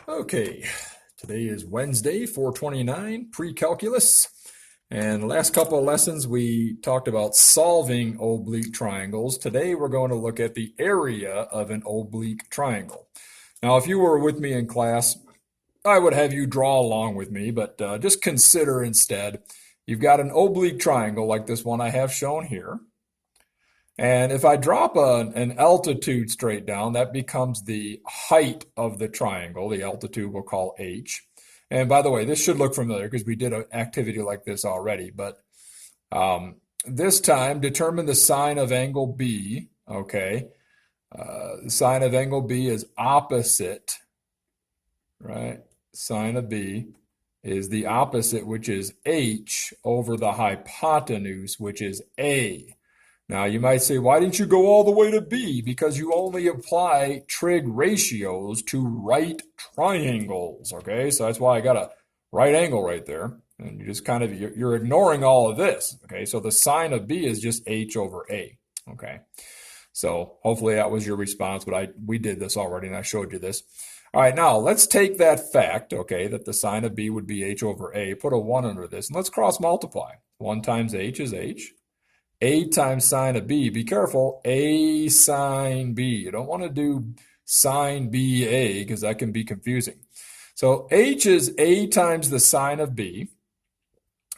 Okay, today is Wednesday, 429, Precalculus. And the last couple of lessons we talked about solving oblique triangles. Today we're going to look at the area of an oblique triangle. Now, if you were with me in class, I would have you draw along with me, but just consider instead, you've got an oblique triangle like this one I have shown here. And if I drop an altitude straight down, that becomes the height of the triangle. The altitude we'll call h. And by the way, this should look familiar because we did an activity like this already. But this time, determine the sine of angle B. Okay, the sine of angle B is opposite, right? Sine of B is the opposite, which is h, over the hypotenuse, which is a. Now, you might say, why didn't you go all the way to B? Because you only apply trig ratios to right triangles, okay? So that's why I got a right angle right there. And you just kind of, you're ignoring all of this, okay? So the sine of B is just h over a, okay? So hopefully that was your response, but we did this already and I showed you this. All right, now let's take that fact, okay, that the sine of B would be h over a, put a 1 under this, and let's cross multiply. 1 times h is h. A times sine of B, be careful, A sine B. You don't want to do sine BA because that can be confusing. So H is A times the sine of B.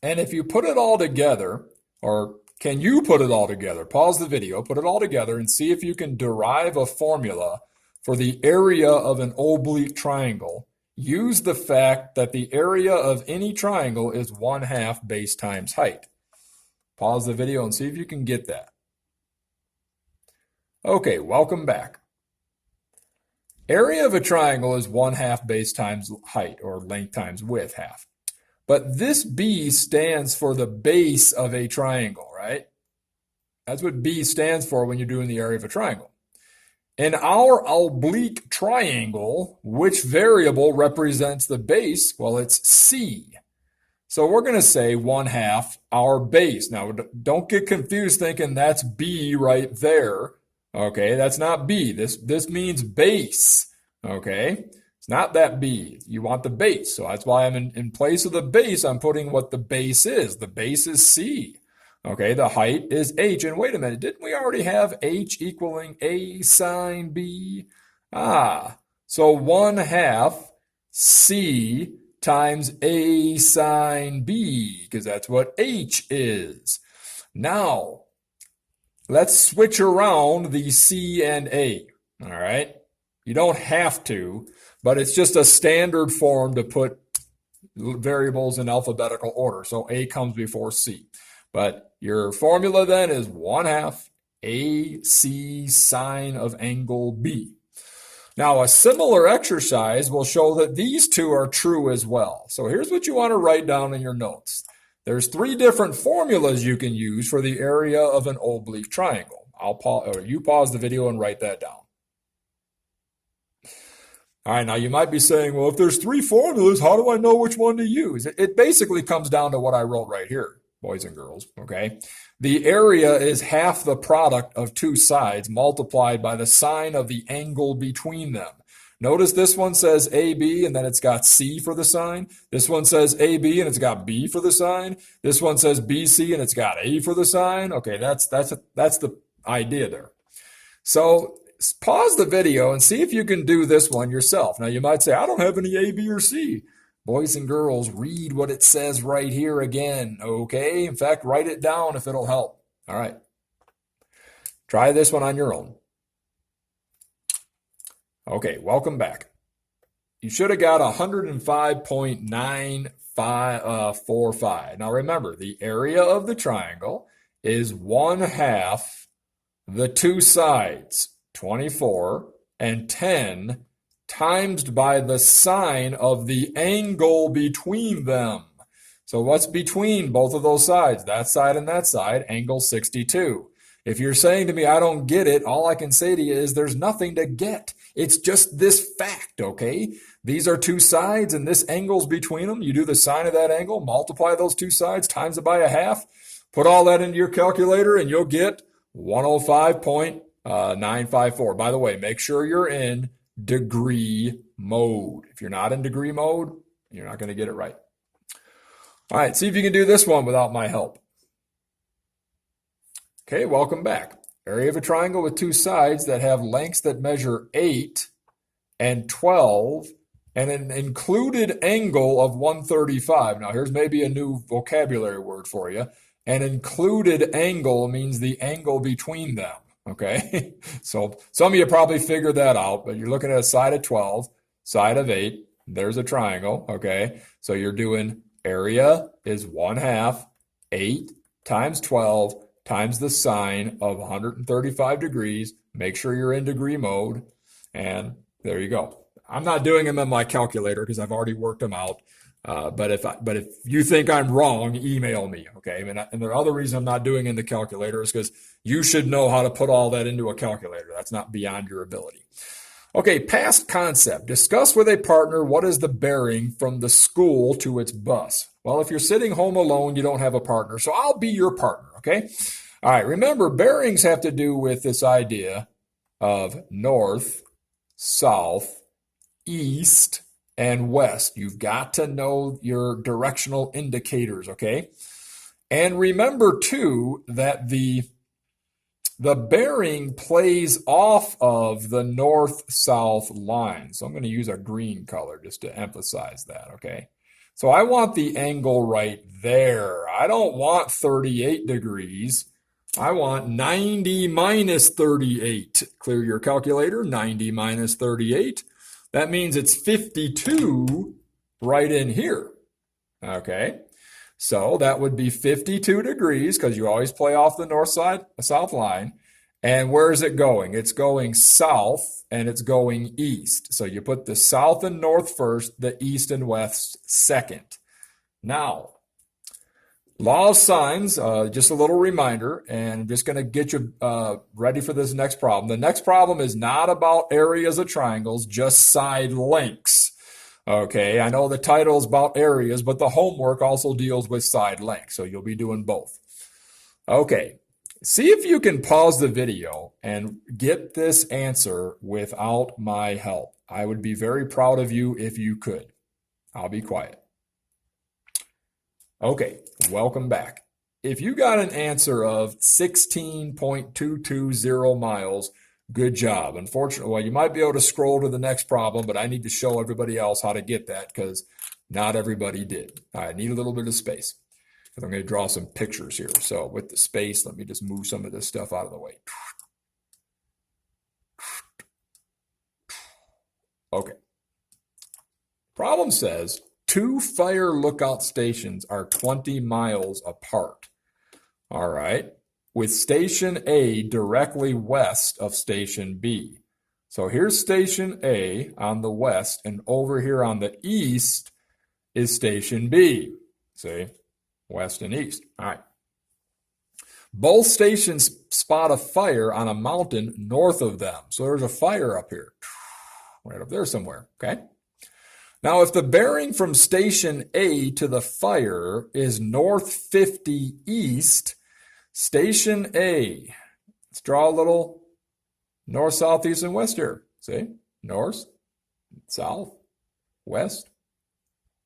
And if you put it all together, or can you put it all together? Pause the video, put it all together, and see if you can derive a formula for the area of an oblique triangle. Use the fact that the area of any triangle is 1/2 base times height. Pause the video and see if you can get that. Okay, welcome back. Area of a triangle is 1/2 base times height, or length times width, half. But this B stands for the base of a triangle, right? That's what B stands for when you're doing the area of a triangle. In our oblique triangle, which variable represents the base? Well, it's C. So we're going to say 1/2 our base. Now, don't get confused thinking that's B right there. Okay, that's not B. This means base. Okay, it's not that B. You want the base. So that's why I'm in place of the base, I'm putting what the base is. The base is C. Okay, the height is H. And wait a minute, didn't we already have H equaling A sine B? So 1/2 C times A sine B, because that's what H is. Now, let's switch around the C and A, all right? You don't have to, but it's just a standard form to put variables in alphabetical order, so A comes before C. But your formula then is 1/2 AC sine of angle B. Now, a similar exercise will show that these two are true as well. So here's what you want to write down in your notes. There's 3 different formulas you can use for the area of an oblique triangle. You pause the video and write that down. All right, now you might be saying, well, if there's 3 formulas, how do I know which one to use? It basically comes down to what I wrote right here, boys and girls, okay? The area is half the product of 2 sides multiplied by the sine of the angle between them. Notice this one says AB and then it's got C for the sine. This one says AB and it's got B for the sine. This one says BC and it's got A for the sine. Okay, that's the idea there. So pause the video and see if you can do this one yourself. Now you might say, I don't have any A, B, or C. Boys and girls, read what it says right here again, okay? In fact, write it down if it'll help. All right. Try this one on your own. Okay, welcome back. You should have got 105.9545. Now remember, the area of the triangle is 1/2 the 2 sides, 24 and 10, times by the sine of the angle between them. So what's between both of those sides? That side and that side, angle 62. If you're saying to me, I don't get it, all I can say to you is there's nothing to get. It's just this fact, okay? These are 2 sides and this angle's between them. You do the sine of that angle, multiply those 2 sides, times it by 1/2, put all that into your calculator and you'll get 105.954. By the way, make sure you're in degree mode. If you're not in degree mode, you're not going to get it right. All right, see if you can do this one without my help. Okay, welcome back. Area of a triangle with two sides that have lengths that measure 8 and 12 and an included angle of 135. Now, here's maybe a new vocabulary word for you. An included angle means the angle between them, okay? So some of you probably figured that out, but you're looking at a side of 12, side of 8. There's a triangle, okay? So you're doing area is 1/2, 8 times 12 times the sine of 135 degrees. Make sure you're in degree mode, and there you go. I'm not doing them in my calculator because I've already worked them out. But if you think I'm wrong, email me, okay? And the other reason I'm not doing it in the calculator is because you should know how to put all that into a calculator. That's not beyond your ability. Okay, past concept. Discuss with a partner what is the bearing from the school to its bus. Well, if you're sitting home alone, you don't have a partner, so I'll be your partner, okay? All right, remember, bearings have to do with this idea of north, south, east, and west. You've got to know your directional indicators, okay? And remember, too, that the bearing plays off of the north-south line. So I'm going to use a green color just to emphasize that, okay? So I want the angle right there. I don't want 38 degrees. I want 90 minus 38. Clear your calculator. 90 minus 38. That means it's 52 right in here, okay? So that would be 52 degrees because you always play off the north-south line. And where is it going? It's going south and it's going east. So you put the south and north first, the east and west second. Now, law of sines, just a little reminder, and I'm just going to get you ready for this next problem. The next problem is not about areas of triangles, just side lengths. Okay, I know the title is about areas, but the homework also deals with side lengths, so you'll be doing both. Okay, see if you can pause the video and get this answer without my help. I would be very proud of you if you could. I'll be quiet. Okay, welcome back. If you got an answer of 16.220 miles, good job. Unfortunately, well, you might be able to scroll to the next problem, but I need to show everybody else how to get that because not everybody did. I need a little bit of space. And I'm going to draw some pictures here. So with the space, let me just move some of this stuff out of the way. Okay. Problem says, 2 fire lookout stations are 20 miles apart. All right. With station A directly west of station B. So here's station A on the west, and over here on the east is station B. See? West and east. All right. Both stations spot a fire on a mountain north of them. So there's a fire up here. Right up there somewhere. Okay. Now, if the bearing from station A to the fire is north 50 east, station A, let's draw a little north, south, east, and west here. See? North, south, west,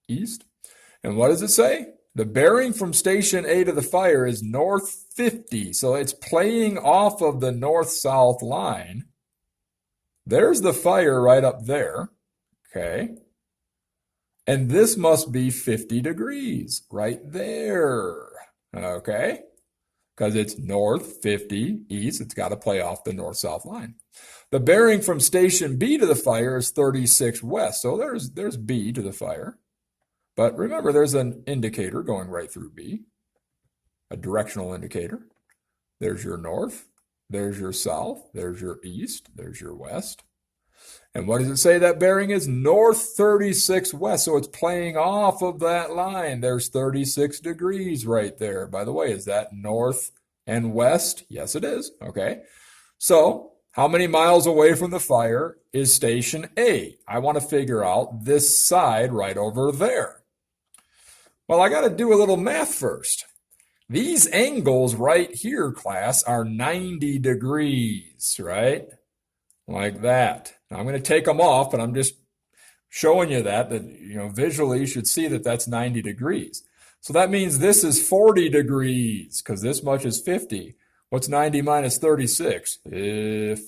east. And what does it say? The bearing from station A to the fire is north 50. So it's playing off of the north-south line. There's the fire right up there. Okay. And this must be 50 degrees right there. Okay. Because it's north 50 east. It's got to play off the north-south line. The bearing from station B to the fire is 36 west. So there's B to the fire. But remember, there's an indicator going right through B, a directional indicator. There's your north, there's your south, there's your east, there's your west. And what does it say that bearing is? North 36 west. So it's playing off of that line. There's 36 degrees right there. By the way, is that north and west? Yes, it is. Okay. So how many miles away from the fire is station A? I want to figure out this side right over there. Well, I got to do a little math first. These angles right here, class, are 90 degrees, right? Like that. Now, I'm going to take them off, but I'm just showing you that visually you should see that that's 90 degrees. So that means this is 40 degrees because this much is 50. What's 90 minus 36?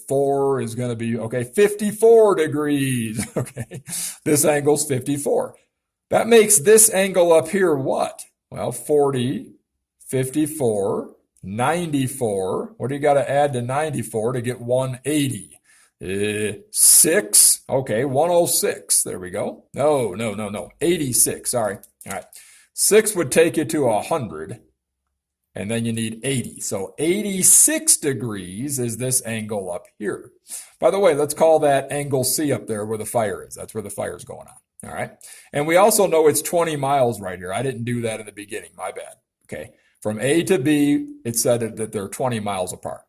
4 is going to be, okay, 54 degrees. Okay, this angle's 54. That makes this angle up here what? Well, 40, 54, 94. What do you got to add to 94 to get 180? 6. Okay, 106. There we go. No. 86. Sorry. All right. 6 would take you to 100. And then you need 80. So 86 degrees is this angle up here. By the way, let's call that angle C up there where the fire is. That's where the fire's going on. All right. And we also know it's 20 miles right here. I didn't do that in the beginning. My bad. Okay. From A to B, it said that they're 20 miles apart.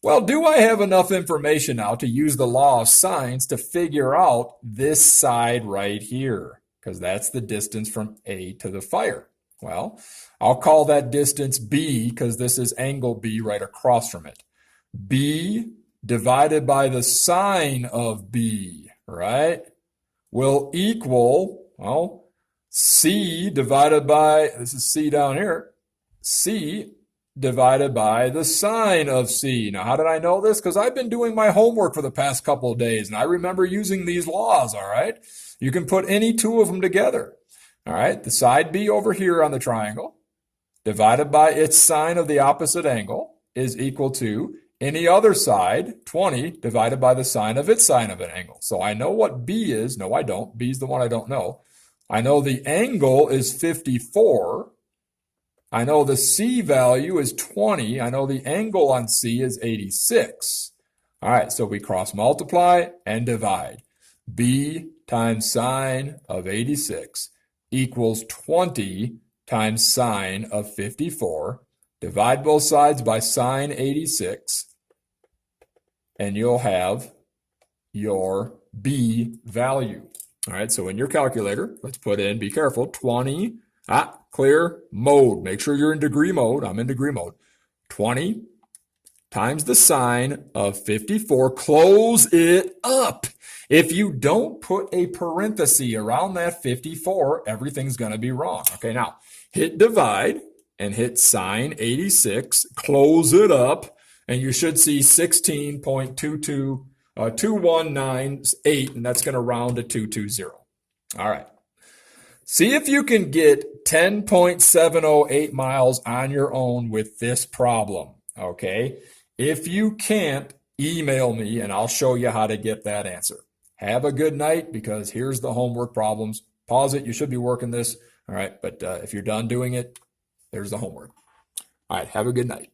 Well, do I have enough information now to use the law of sines to figure out this side right here? Because that's the distance from A to the fire. Well, I'll call that distance B because this is angle B right across from it. B divided by the sine of B, right, will equal, well, C divided by, this is C down here, C divided by the sine of C. Now, how did I know this? Because I've been doing my homework for the past couple of days, and I remember using these laws, all right? You can put any two of them together. All right, the side B over here on the triangle divided by its sine of the opposite angle is equal to any other side, 20, divided by the sine of its sine of an angle. So I know what B is. No, I don't. B is the one I don't know. I know the angle is 54. I know the C value is 20. I know the angle on C is 86. All right, so we cross multiply and divide. B times sine of 86 equals 20 times sine of 54. Divide both sides by sine 86, and you'll have your B value. All right, so in your calculator, let's put in, be careful, 20, clear mode. Make sure you're in degree mode. I'm in degree mode. 20 times the sine of 54, close it up. If you don't put a parenthesis around that 54, everything's going to be wrong. Okay, now hit divide and hit sine 86, close it up, and you should see 16.2198, and that's going to round to 220. All right. See if you can get 10.708 miles on your own with this problem, okay? If you can't, email me, and I'll show you how to get that answer. Have a good night, because here's the homework problems. Pause it. You should be working this. All right. But if you're done doing it, there's the homework. All right. Have a good night.